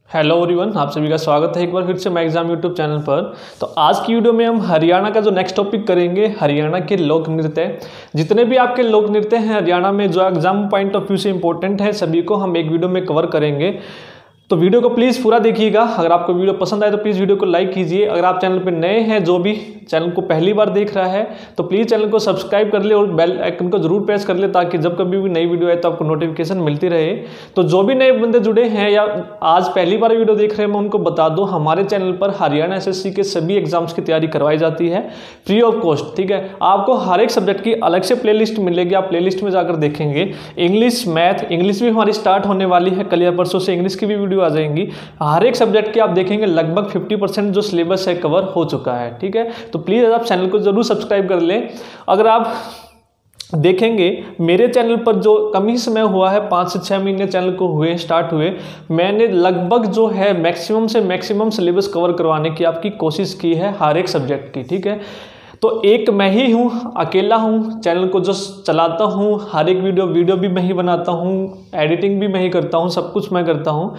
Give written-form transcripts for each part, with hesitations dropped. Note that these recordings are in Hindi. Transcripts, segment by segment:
हेलो एवरीवन, आप सभी का स्वागत है एक बार फिर से मैं एग्जाम यूट्यूब चैनल पर। तो आज की वीडियो में हम हरियाणा का जो नेक्स्ट टॉपिक करेंगे, हरियाणा के लोक नृत्य। जितने भी आपके लोक नृत्य हैं हरियाणा में जो एग्जाम पॉइंट ऑफ व्यू से इंपॉर्टेंट है, सभी को हम एक वीडियो में कवर करेंगे। तो वीडियो को प्लीज़ पूरा देखिएगा। अगर आपको वीडियो पसंद आए तो प्लीज़ वीडियो को लाइक कीजिए। अगर आप चैनल पर नए हैं, जो भी चैनल को पहली बार देख रहा है, तो प्लीज़ चैनल को सब्सक्राइब कर ले और बेल आइकन को जरूर प्रेस कर ले, ताकि जब कभी भी नई वीडियो आए तो आपको नोटिफिकेशन मिलती रहे। तो जो भी नए बंदे जुड़े हैं या आज पहली बार वीडियो देख रहे हैं, मैं उनको बता दूं, हमारे चैनल पर हरियाणा एसएससी के सभी एग्जाम्स की तैयारी करवाई जाती है फ्री ऑफ कॉस्ट। ठीक है, आपको हर एक सब्जेक्ट की अलग से प्लेलिस्ट मिलेगी, आप प्लेलिस्ट में जाकर देखेंगे। इंग्लिश, मैथ, इंग्लिश भी हमारी स्टार्ट होने वाली है, कल या परसों से इंग्लिश की भी वीडियो आ जाएंगी। हर एक सब्जेक्ट के आप देखेंगे लगभग 50% जो सिलेबस है कवर हो चुका है। ठीक है, तो प्लीज़ आप चैनल को जरूर सब्सक्राइब कर लें। अगर आप देखेंगे मेरे चैनल पर जो कम ही समय हुआ है, 5 से 6 महीने चैनल को हुए स्टार्ट हुए, मैंने लगभग जो है मैक्सिमम से मैक्सिमम सिलेबस कवर करवाने की आपकी कोशिश की है हर एक सब्जेक्ट की। ठीक है, तो एक मैं ही हूँ, अकेला हूँ, चैनल को जो चलाता हूँ, हर एक वीडियो भी मैं ही बनाता हूँ, एडिटिंग भी मैं ही करता हूँ, सब कुछ मैं करता हूँ।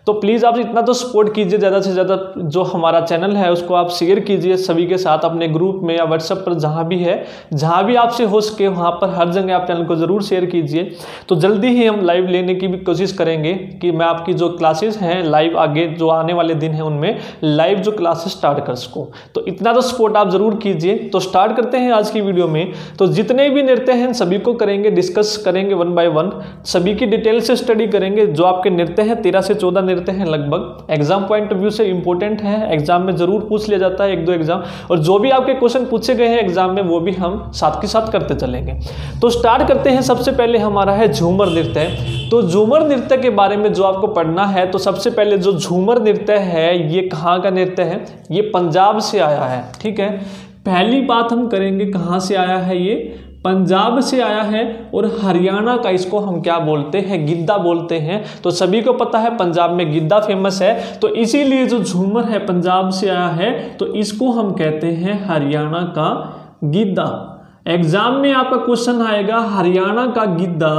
तो प्लीज़ आप इतना तो सपोर्ट कीजिए, ज़्यादा से ज़्यादा जो हमारा चैनल है उसको आप शेयर कीजिए सभी के साथ, अपने ग्रुप में या व्हाट्सएप पर, जहाँ भी है, जहाँ भी आपसे हो सके वहाँ पर हर जगह आप चैनल को ज़रूर शेयर कीजिए। तो जल्दी ही हम लाइव लेने की भी कोशिश करेंगे कि मैं आपकी जो क्लासेस हैं लाइव, आगे जो आने वाले दिन हैं उनमें लाइव जो क्लासेस स्टार्ट कर सकूँ। तो इतना तो सपोर्ट आप ज़रूर कीजिए। तो स्टार्ट करते हैं आज की वीडियो में। तो जितने भी नृत्य हैं सभी को करेंगे, डिस्कस करेंगे वन बाय वन, सभी की डिटेल से स्टडी करेंगे। जो आपके नृत्य हैं 13 से 14 नृत्य हैं, लगभग एग्जाम पॉइंट ऑफ व्यू से इंपॉर्टेंट है, एग्जाम में जरूर पूछ लिया जाता है 1-2 एग्जाम, और जो भी आपके क्वेश्चन पूछे गए हैं एग्जाम में वो भी हम साथ के साथ करते चलेंगे। तो स्टार्ट करते हैं। सबसे पहले हमारा है झूमर नृत्य। तो झूमर नृत्य के बारे में जो आपको पढ़ना है, तो सबसे पहले जो झूमर नृत्य है ये कहाँ का नृत्य है? ये पंजाब से आया है। ठीक है, पहली बात हम करेंगे कहाँ से आया है, ये पंजाब से आया है। और हरियाणा का इसको हम क्या बोलते हैं? गिद्दा बोलते हैं। तो सभी को पता है पंजाब में गिद्दा फेमस है, तो इसीलिए जो झूमर है पंजाब से आया है, तो इसको हम कहते हैं हरियाणा का गिद्दा। एग्जाम में आपका क्वेश्चन आएगा हरियाणा का गिद्दा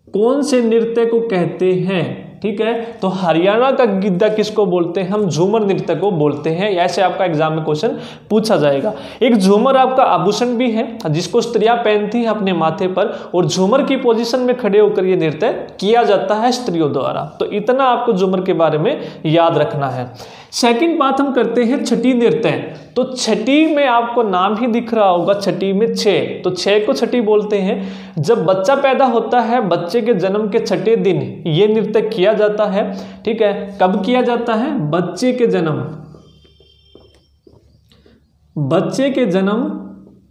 कौन से नृत्य को कहते हैं? ठीक है, तो हरियाणा का गिद्दा किसको बोलते हैं? हम झूमर नृत्य को बोलते हैं। ऐसे आपका एग्जाम में क्वेश्चन पूछा जाएगा। एक झूमर आपका आभूषण भी है जिसको स्त्रियां पहनती हैं अपने माथे पर, और झूमर की पोजीशन में खड़े होकर यह नृत्य किया जाता है स्त्रियों द्वारा। तो इतना आपको झूमर के बारे में याद रखना है। सेकंड बात हम करते हैं छठी नृत्य। तो छठी में आपको नाम ही दिख रहा होगा, छठी में 6, तो 6 को छठी बोलते हैं। जब बच्चा पैदा होता है, बच्चे के जन्म के छठे दिन ये नृत्य किया जाता है। ठीक है, कब किया जाता है? बच्चे के जन्म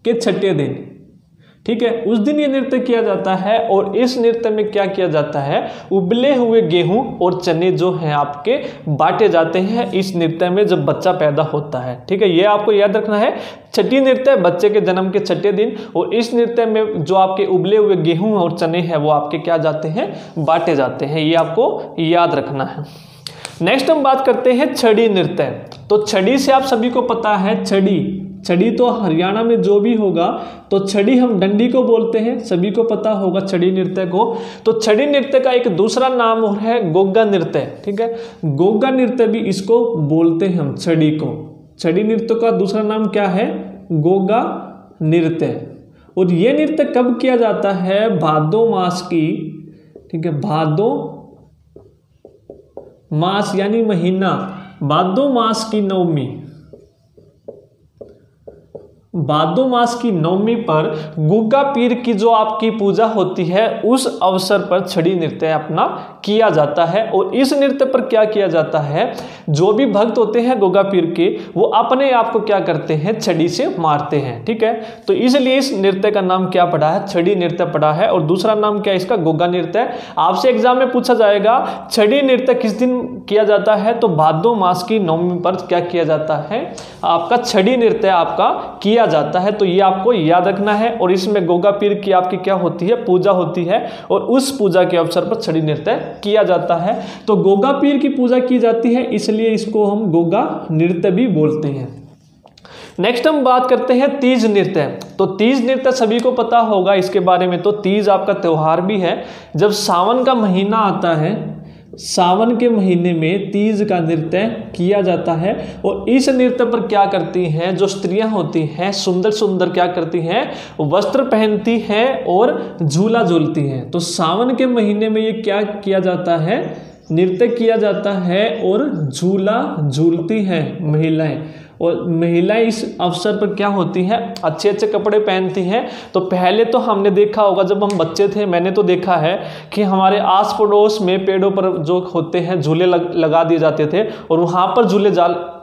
के छठे दिन। ठीक है, उस दिन ये नृत्य किया जाता है। और इस नृत्य में क्या किया जाता है? उबले हुए गेहूं और चने जो हैं आपके बांटे जाते हैं इस नृत्य में जब बच्चा पैदा होता है। ठीक है, ये आपको याद रखना है। छठी नृत्य बच्चे के जन्म के छठे दिन, और इस नृत्य में जो आपके उबले हुए गेहूं और चने हैं वो आपके क्या जाते हैं? बांटे जाते हैं। ये आपको याद रखना है। नेक्स्ट हम बात करते हैं छड़ी नृत्य। तो छड़ी से आप सभी को पता है, छड़ी तो हरियाणा में जो भी होगा, तो छड़ी हम डंडी को बोलते हैं, सभी को पता होगा छड़ी नृत्य को। तो छड़ी नृत्य का एक दूसरा नाम और है गोगा नृत्य। ठीक है, गोगा नृत्य भी इसको बोलते हैं हम, छड़ी को। छड़ी नृत्य का दूसरा नाम क्या है? गोगा नृत्य। और ये नृत्य कब किया जाता है? भादो मास की, ठीक है, भादो मास यानी महीना, भादो मास की नवमी, भादो मास की नवमी पर गुग्गा पीर की जो आपकी पूजा होती है उस अवसर पर छड़ी नृत्य अपना किया जाता है। और इस नृत्य पर क्या किया जाता है? जो भी भक्त होते हैं गुग्गा पीर के, वो अपने आप को क्या करते हैं? छड़ी से मारते हैं। ठीक है, तो इसलिए इस नृत्य का नाम क्या पड़ा है? छड़ी नृत्य पड़ा है। और दूसरा नाम क्या है इसका? गुग्गा नृत्य। आपसे एग्जाम में पूछा जाएगा छड़ी नृत्य किस दिन किया जाता है? तो भादो मास की नवमी पर क्या किया जाता है? आपका छड़ी नृत्य आपका किया जाता है। तो ये आपको याद रखना है। और इसमें गोगा पीर की आपकी क्या होती है? पूजा होती है, और उस पूजा के अवसर पर छड़ी नृत्य किया जाता है। तो गोगा पीर की पूजा की जाती है, इसलिए इसको हम गोगा नृत्य भी बोलते हैं। नेक्स्ट हम बात करते हैं तीज नृत्य। तो तीज नृत्य सभी को पता होगा इसके बारे में। तो तीज आपका त्योहार भी है। जब सावन का महीना आता है, सावन के महीने में तीज का नृत्य किया जाता है। और इस नृत्य पर क्या करती हैं, जो स्त्रियां होती हैं सुंदर सुंदर क्या करती हैं, वस्त्र पहनती हैं और झूला झूलती हैं। तो सावन के महीने में ये क्या किया जाता है, नृत्य किया जाता है और झूला झूलती हैं महिलाएं। और महिलाएं इस अवसर पर क्या होती हैं, अच्छे अच्छे कपड़े पहनती हैं। तो पहले तो हमने देखा होगा जब हम बच्चे थे, मैंने तो देखा है कि हमारे आस पड़ोस में पेड़ों पर जो होते हैं झूले लगा दिए जाते थे और वहाँ पर झूले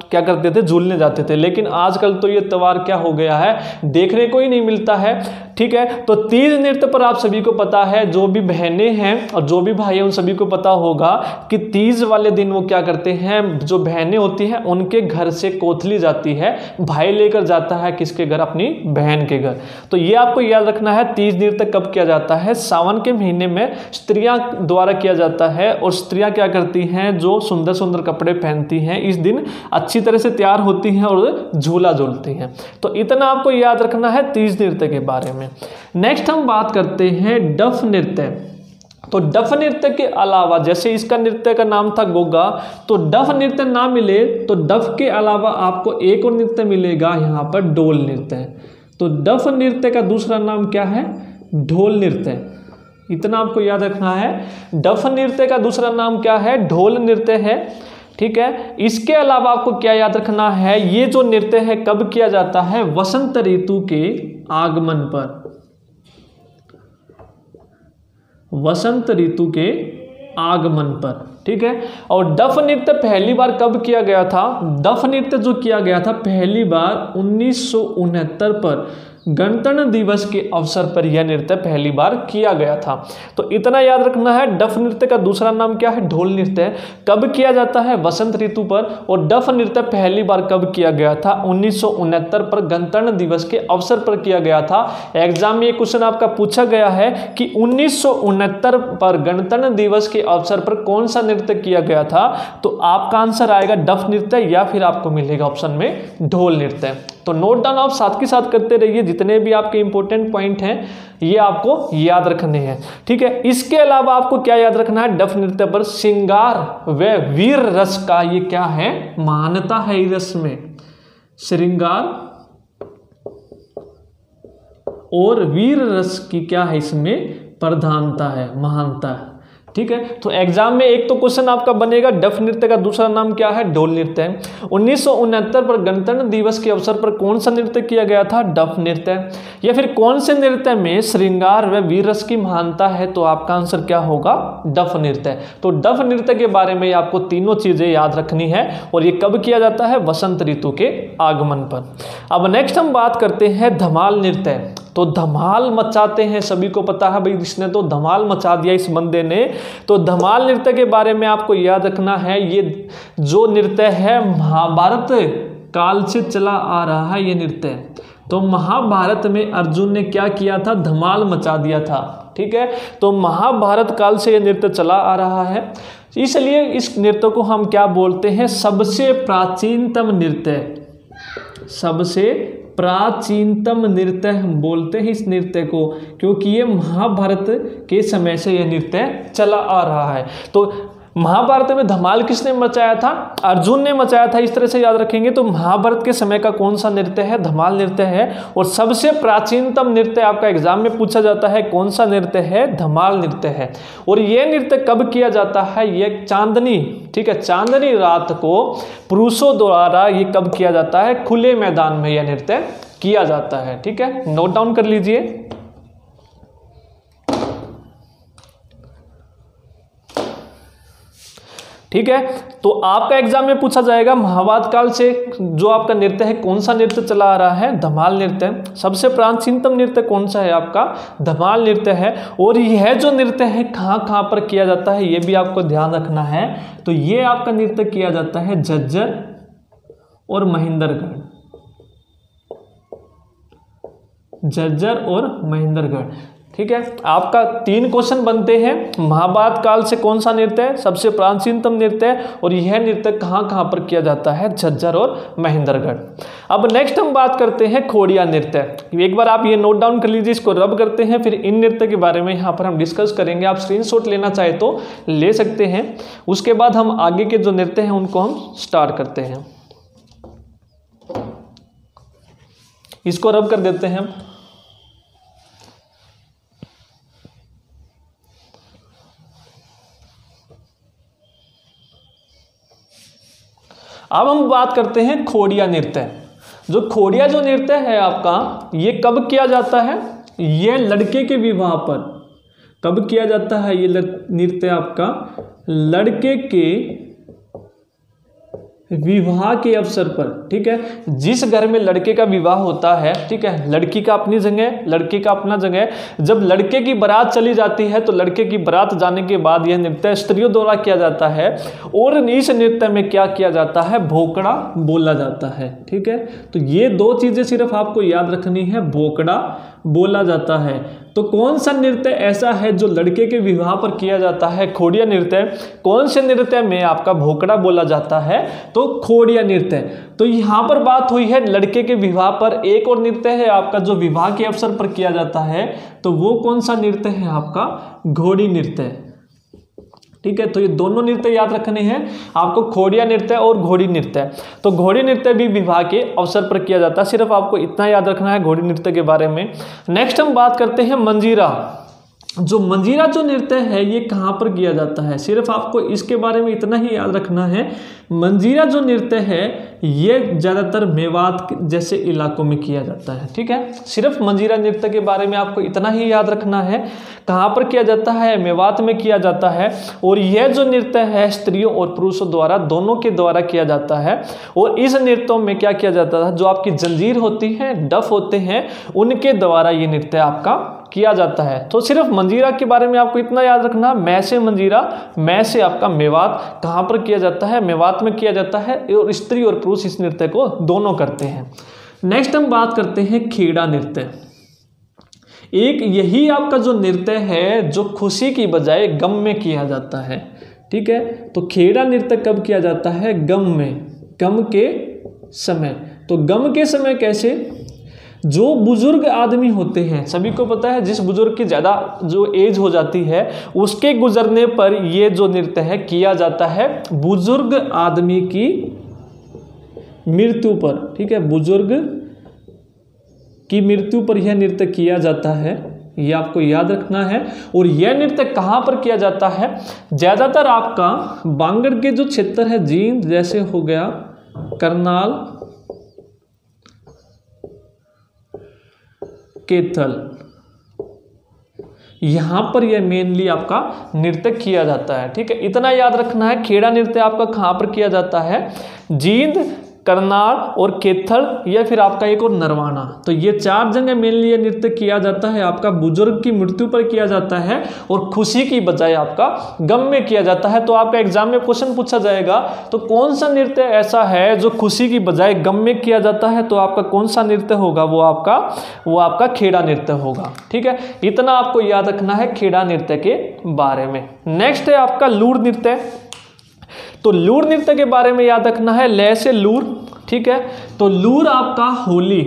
क्या करते थे, झूलने जाते थे। लेकिन आजकल तो ये त्योहार क्या हो गया है, देखने को ही नहीं मिलता है। ठीक है, तो तीज नृत्य पर आप सभी को पता है, जो भी बहनें हैं और जो भी भाई हैं उन सभी को पता होगा कि तीज वाले दिन वो क्या करते हैं, जो बहनें होती हैं उनके घर से कोथली जाती है, भाई लेकर जाता है किसके घर, अपनी बहन के घर। तो ये आपको याद रखना है, तीज नृत्य कब किया जाता है, सावन के महीने में स्त्रियां द्वारा किया जाता है। और स्त्रियां क्या करती हैं, जो सुंदर सुंदर कपड़े पहनती हैं, इस दिन अच्छी तरह से तैयार होती हैं और झूला झूलती हैं। तो इतना आपको याद रखना है तीज नृत्य के बारे में। नेक्स्ट हम बात करते हैं डफ नृत्य। तो डफ नृत्य के अलावा, जैसे इसका नृत्य का नाम था गोगा, तो डफ नृत्य ना मिले तो डफ के अलावा आपको एक और नृत्य मिलेगा यहाँ पर, ढोल नृत्य। तो डफ नृत्य का दूसरा नाम क्या है, ढोल नृत्य। इतना आपको याद रखना है, डफ नृत्य का दूसरा नाम क्या है, ढोल नृत्य है। ठीक है, इसके अलावा आपको क्या याद रखना है, ये जो नृत्य है कब किया जाता है, वसंत ऋतु के आगमन पर, वसंत ऋतु के आगमन पर। ठीक है, और डफ नृत्य पहली बार कब किया गया था, डफ नृत्य जो किया गया था पहली बार 1969 पर गणतंत्र दिवस के अवसर पर यह नृत्य पहली बार किया गया था। तो इतना याद रखना है, डफ नृत्य का दूसरा नाम क्या है, ढोल नृत्य। कब किया जाता है, वसंत ऋतु पर। और डफ नृत्य पहली बार कब किया गया था, 1969 पर गणतंत्र दिवस के अवसर पर किया गया था। एग्जाम में ये क्वेश्चन आपका पूछा गया है कि 1969 पर गणतंत्र दिवस के अवसर पर कौन सा नृत्य किया गया था, तो आपका आंसर आएगा डफ नृत्य, या फिर आपको मिलेगा ऑप्शन में ढोल नृत्य। तो नोट डाउन आप साथ के साथ करते रहिए, जितने भी आपके इंपॉर्टेंट पॉइंट हैं ये आपको याद रखने हैं। ठीक है, इसके अलावा आपको क्या याद रखना है, डफ नृत्य पर श्रृंगार व वीर रस का ये क्या है, महानता है। इस रस में श्रृंगार और वीर रस की क्या है, इसमें प्रधानता है, महानता है। ठीक है, तो एग्जाम में एक तो क्वेश्चन आपका बनेगा, डफ नृत्य का दूसरा नाम क्या है, ढोल नृत्य। 1969 पर गणतंत्र दिवस के अवसर पर कौन सा नृत्य किया गया था, डफ नृत्य। या फिर कौन से नृत्य में श्रृंगार व वीर रस की महानता है, तो आपका आंसर क्या होगा, डफ नृत्य। तो डफ नृत्य के बारे में आपको तीनों चीजें याद रखनी है, और ये कब किया जाता है, वसंत ऋतु के आगमन पर। अब नेक्स्ट हम बात करते हैं धमाल नृत्य। तो धमाल मचाते हैं, सभी को पता है भाई, इसने तो धमाल मचा दिया इस बंदे ने। तो धमाल नृत्य के बारे में आपको याद रखना है, ये जो नृत्य है महाभारत काल से चला आ रहा है ये नृत्य। तो महाभारत में अर्जुन ने क्या किया था, धमाल मचा दिया था। ठीक है, तो महाभारत काल से ये नृत्य चला आ रहा है, इसलिए इस नृत्य को हम क्या बोलते हैं, सबसे प्राचीनतम नृत्य, सबसे प्राचीनतम नृत्य हम बोलते हैं इस नृत्य को, क्योंकि ये महाभारत के समय से यह नृत्य चला आ रहा है। तो महाभारत में धमाल किसने मचाया था, अर्जुन ने मचाया था, इस तरह से याद रखेंगे। तो महाभारत के समय का कौन सा नृत्य है, धमाल नृत्य है। और सबसे प्राचीनतम नृत्य आपका एग्जाम में पूछा जाता है, कौन सा नृत्य है, धमाल नृत्य है। और यह नृत्य कब किया जाता है, यह चांदनी, ठीक है, चांदनी रात को पुरुषों द्वारा ये कब किया जाता है, खुले मैदान में यह नृत्य किया जाता है। ठीक है, नोट डाउन कर लीजिए। ठीक है, तो आपका एग्जाम में पूछा जाएगा महाभारत काल से जो आपका नृत्य है, कौन सा नृत्य चला आ रहा है, धमाल नृत्य। सबसे प्राचीनतम नृत्य कौन सा है आपका, धमाल नृत्य है। और यह जो नृत्य है कहाँ कहाँ पर किया जाता है, ये भी आपको ध्यान रखना है। तो ये आपका नृत्य किया जाता है झज्जर और महेंद्रगढ़, झज्जर और महेंद्रगढ़। ठीक है, आपका 3 क्वेश्चन बनते हैं। महाभारत काल से कौन सा नृत्य है सबसे प्राचीनतम नृत्य है, और यह नृत्य कहाँ कहाँ पर किया जाता है, झज्जर और महेंद्रगढ़। अब नेक्स्ट हम बात करते हैं खोड़िया नृत्य। एक बार आप ये नोट डाउन कर लीजिए, इसको रब करते हैं, फिर इन नृत्य के बारे में यहाँ पर हम डिस्कस करेंगे। आप स्क्रीनशॉट लेना चाहे तो ले सकते हैं। उसके बाद हम आगे के जो नृत्य हैं उनको हम स्टार्ट करते हैं। इसको रब कर देते हैं हम। अब हम बात करते हैं खोड़िया नृत्य। जो खोड़िया जो नृत्य है आपका, ये कब किया जाता है, ये लड़के के विवाह पर कब किया जाता है। ये नृत्य आपका लड़के के विवाह के अवसर पर, ठीक है। जिस घर में लड़के का विवाह होता है, ठीक है, लड़की का अपनी जगह, लड़के का अपना जगह, जब लड़के की बारात चली जाती है तो लड़के की बारात जाने के बाद यह नृत्य स्त्रियों द्वारा किया जाता है। और इस नृत्य में क्या किया जाता है, भोकड़ा बोला जाता है, ठीक है। तो ये 2 चीजें सिर्फ आपको याद रखनी है, भोकड़ा बोला जाता है। तो कौन सा नृत्य ऐसा है जो लड़के के विवाह पर किया जाता है, खोड़िया नृत्य। कौन से नृत्य में आपका भोकड़ा बोला जाता है, तो खोड़िया नृत्य। तो यहाँ पर बात हुई है लड़के के विवाह पर। एक और नृत्य है आपका जो विवाह के अवसर पर किया जाता है, तो वो कौन सा नृत्य है आपका, घोड़ी नृत्य, ठीक है। तो ये दोनों नृत्य याद रखने हैं आपको, खोड़िया नृत्य और घोड़ी नृत्य। तो घोड़ी नृत्य भी विवाह के अवसर पर किया जाता है, सिर्फ आपको इतना याद रखना है घोड़ी नृत्य के बारे में। नेक्स्ट हम बात करते हैं मंजीरा। जो मंजीरा जो नृत्य है ये कहाँ पर किया जाता है, सिर्फ आपको इसके बारे में इतना ही याद रखना है। मंजीरा जो नृत्य है ये ज़्यादातर मेवात जैसे इलाकों में किया जाता है, ठीक है। सिर्फ मंजीरा नृत्य के बारे में आपको इतना ही याद रखना है, कहाँ पर किया जाता है, मेवात में किया जाता है। और यह जो नृत्य है स्त्रियों और पुरुषों द्वारा, दोनों के द्वारा किया जाता है। और इस नृत्यों में क्या किया जाता है, जो आपकी जंजीर होती है, डफ होते हैं, उनके द्वारा ये नृत्य आपका किया जाता है। तो सिर्फ मंजीरा के बारे में आपको इतना याद रखना, मैं से मंजीरा, मैं से आपका मेवात, कहाँ पर किया जाता है, मेवात में किया जाता है। और स्त्री और पुरुष इस नृत्य को दोनों करते हैं। नेक्स्ट हम बात करते हैं खेड़ा नृत्य। एक यही आपका जो नृत्य है जो खुशी की बजाय गम में किया जाता है, ठीक है। तो खेड़ा नृत्य कब किया जाता है, गम में, गम के समय। तो गम के समय कैसे, जो बुजुर्ग आदमी होते हैं, सभी को पता है जिस बुजुर्ग की ज़्यादा जो एज हो जाती है उसके गुजरने पर ये जो नृत्य है किया जाता है बुजुर्ग आदमी की मृत्यु पर, ठीक है। बुजुर्ग की मृत्यु पर यह नृत्य किया जाता है, ये आपको याद रखना है। और यह नृत्य कहाँ पर किया जाता है, ज़्यादातर आपका बांगड़ के जो क्षेत्र है, जींद जैसे हो गया, करनाल, केथल, यहां पर यह मेनली आपका नृत्य किया जाता है, ठीक है। इतना याद रखना है। खेड़ा नृत्य आपका कहां पर किया जाता है, जींद, करनाल और केथल, या फिर आपका एक और नरवाना। तो ये 4 जगह मेनली ये नृत्य किया जाता है। आपका बुजुर्ग की मृत्यु पर किया जाता है और खुशी की बजाय आपका गम में किया जाता है। तो आपका एग्जाम में क्वेश्चन पूछा जाएगा, तो कौन सा नृत्य ऐसा है जो खुशी की बजाय गम में किया जाता है, तो आपका कौन सा नृत्य होगा, वो आपका खेड़ा नृत्य होगा, ठीक है। इतना आपको याद रखना है खेड़ा नृत्य के बारे में। नेक्स्ट है आपका लूर नृत्य। तो लूर नृत्य के बारे में याद रखना है, लय से लूर, ठीक है। तो लूर आपका होली,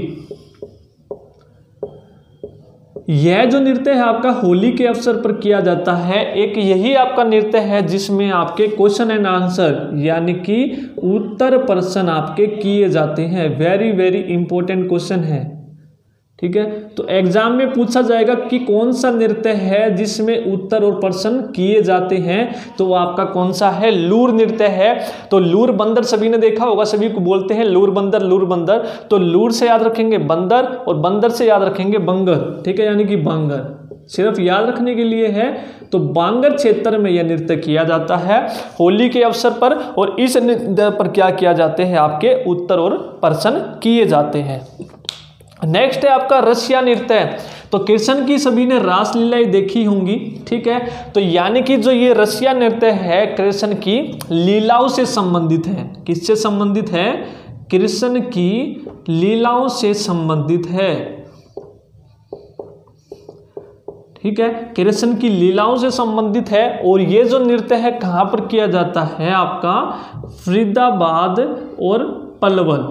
यह जो नृत्य है आपका होली के अवसर पर किया जाता है। एक यही आपका नृत्य है जिसमें आपके क्वेश्चन एंड आंसर यानी कि उत्तर प्रश्न आपके किए जाते हैं। वेरी वेरी इंपॉर्टेंट क्वेश्चन है, ठीक है। तो एग्जाम में पूछा जाएगा कि कौन सा नृत्य है जिसमें उत्तर और प्रश्न किए जाते हैं, तो आपका कौन सा है, लूर नृत्य है। तो लूर बंदर सभी ने देखा होगा, सभी को बोलते हैं लूर बंदर, लूर बंदर। तो लूर से याद रखेंगे बंदर और बंदर से याद रखेंगे बंगर, ठीक है, यानी कि बांगर, सिर्फ याद रखने के लिए है। तो बांगर क्षेत्र में यह नृत्य किया जाता है होली के अवसर पर, और इस नृत्य पर क्या किया जाते हैं, आपके उत्तर और प्रश्न किए जाते हैं। नेक्स्ट है आपका रसिया नृत्य। तो कृष्ण की सभी ने रासलीलाएं देखी होंगी, ठीक है। तो यानी कि जो ये रसिया नृत्य है कृष्ण की लीलाओं से संबंधित है। किससे संबंधित है, कृष्ण की लीलाओं से संबंधित है, ठीक है, कृष्ण की लीलाओं से संबंधित है। और ये जो नृत्य है कहाँ पर किया जाता है आपका, फरीदाबाद और पलवल,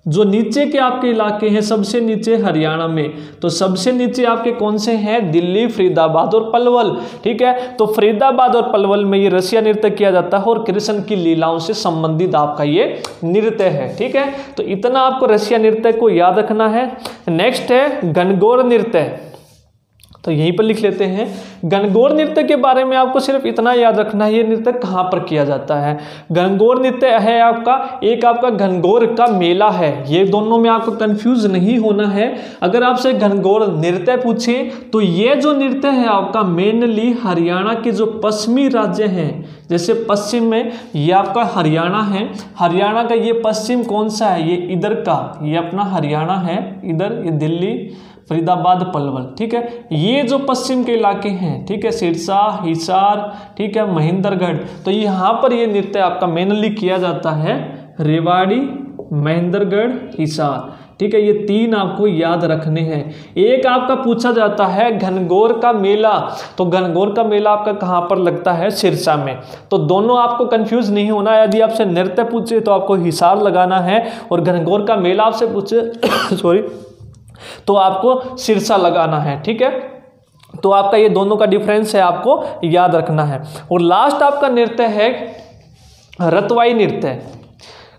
जो नीचे के आपके इलाके हैं सबसे नीचे हरियाणा में, तो सबसे नीचे आपके कौन से हैं, दिल्ली, फरीदाबाद और पलवल। ठीक है, तो फरीदाबाद और पलवल में ये रसिया नृत्य किया जाता है और कृष्ण की लीलाओं से संबंधित आपका ये नृत्य है। ठीक है, तो इतना आपको रसिया नृत्य को याद रखना है। नेक्स्ट है गणगौर नृत्य, तो यहीं पर लिख लेते हैं। गणगौर नृत्य के बारे में आपको सिर्फ इतना याद रखना है, ये नृत्य कहाँ पर किया जाता है। गणगौर नृत्य है आपका, एक आपका घनघोर का मेला है, ये दोनों में आपको कंफ्यूज नहीं होना है। अगर आपसे घनघोर नृत्य पूछे तो ये जो नृत्य है आपका मेनली हरियाणा के जो पश्चिमी राज्य हैं, जैसे पश्चिम में ये आपका हरियाणा है, हरियाणा का ये पश्चिम कौन सा है, ये इधर का, ये अपना हरियाणा है, इधर ये दिल्ली, फरीदाबाद, पलवल। ठीक है, ये जो पश्चिम के इलाके हैं, ठीक है, सिरसा, हिसार, ठीक है, महेंद्रगढ़, तो यहाँ पर ये नृत्य आपका मेनली किया जाता है। रेवाड़ी, महेंद्रगढ़, हिसार, ठीक है, ये तीन आपको याद रखने हैं। एक आपका पूछा जाता है घनघोर का मेला, तो घनघोर का मेला आपका कहाँ पर लगता है, सिरसा में। तो दोनों आपको कंफ्यूज नहीं होना है, यदि आपसे नृत्य पूछे तो आपको हिसार लगाना है, और घनघोर का मेला आपसे पूछे सॉरी तो आपको सिरसा लगाना है। ठीक है, तो आपका ये दोनों का डिफरेंस है, आपको याद रखना है। और लास्ट आपका नृत्य है रतवाई नृत्य।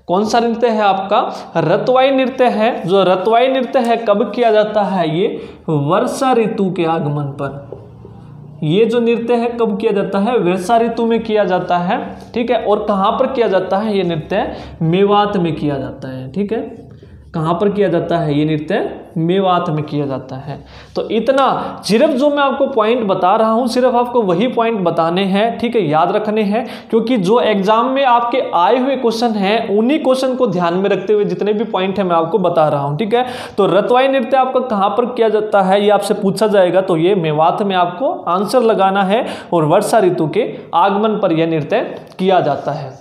कौन सा नृत्य है आपका, रतवाई नृत्य है। जो रतवाई नृत्य है कब किया जाता है, ये वर्षा ऋतु के आगमन पर। ये जो नृत्य है कब किया जाता है, वर्षा ऋतु में किया जाता है। ठीक है, और कहाँ पर किया जाता है ये नृत्य, मेवात में किया जाता है। ठीक है, कहाँ पर किया जाता है ये नृत्य, मेवात में किया जाता है। तो इतना सिर्फ जो मैं आपको पॉइंट बता रहा हूँ, सिर्फ आपको वही पॉइंट बताने हैं। ठीक है, याद रखने हैं, क्योंकि जो एग्जाम में आपके आए हुए क्वेश्चन हैं उन्हीं क्वेश्चन को ध्यान में रखते हुए जितने भी पॉइंट है मैं आपको बता रहा हूँ। ठीक है, तो रतवाई नृत्य आपका कहाँ पर किया जाता है ये आपसे पूछा जाएगा, तो ये मेवात में आपको आंसर लगाना है, और वर्षा ऋतु के आगमन पर यह नृत्य किया जाता है।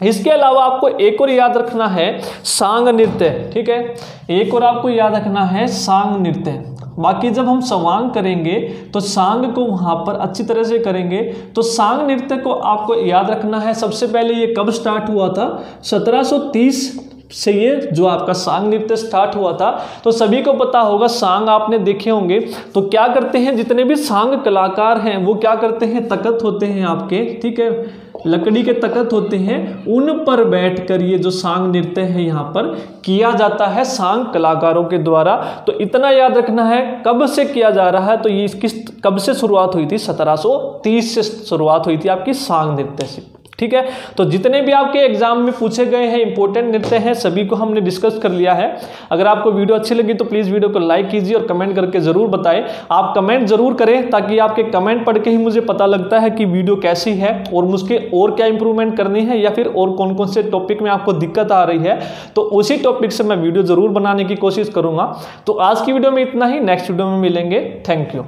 इसके अलावा आपको एक और याद रखना है, सांग नृत्य। ठीक है, एक और आपको याद रखना है सांग नृत्य। बाकी जब हम सवांग करेंगे तो सांग को वहाँ पर अच्छी तरह से करेंगे। तो सांग नृत्य को आपको याद रखना है, सबसे पहले ये कब स्टार्ट हुआ था, 1730 से ये जो आपका सांग नृत्य स्टार्ट हुआ था। तो सभी को पता होगा, सांग आपने देखे होंगे, तो क्या करते हैं जितने भी सांग कलाकार हैं वो क्या करते हैं, तख्त होते हैं आपके, ठीक है, लकड़ी के तख्त होते हैं, उन पर बैठकर ये जो सांग नृत्य है यहाँ पर किया जाता है सांग कलाकारों के द्वारा। तो इतना याद रखना है कब से किया जा रहा है, तो ये किस कब से शुरुआत हुई थी, 1730 से शुरुआत हुई थी आपकी सांग नृत्य से। ठीक है, तो जितने भी आपके एग्जाम में पूछे गए हैं इंपॉर्टेंट नृत्य हैं सभी को हमने डिस्कस कर लिया है। अगर आपको वीडियो अच्छी लगी तो प्लीज़ वीडियो को लाइक कीजिए और कमेंट करके ज़रूर बताएं। आप कमेंट ज़रूर करें, ताकि आपके कमेंट पढ़ के ही मुझे पता लगता है कि वीडियो कैसी है और मुझके और क्या इंप्रूवमेंट करनी है, या फिर और कौन कौन से टॉपिक में आपको दिक्कत आ रही है, तो उसी टॉपिक से मैं वीडियो ज़रूर बनाने की कोशिश करूँगा। तो आज की वीडियो में इतना ही, नेक्स्ट वीडियो में मिलेंगे। Thank you.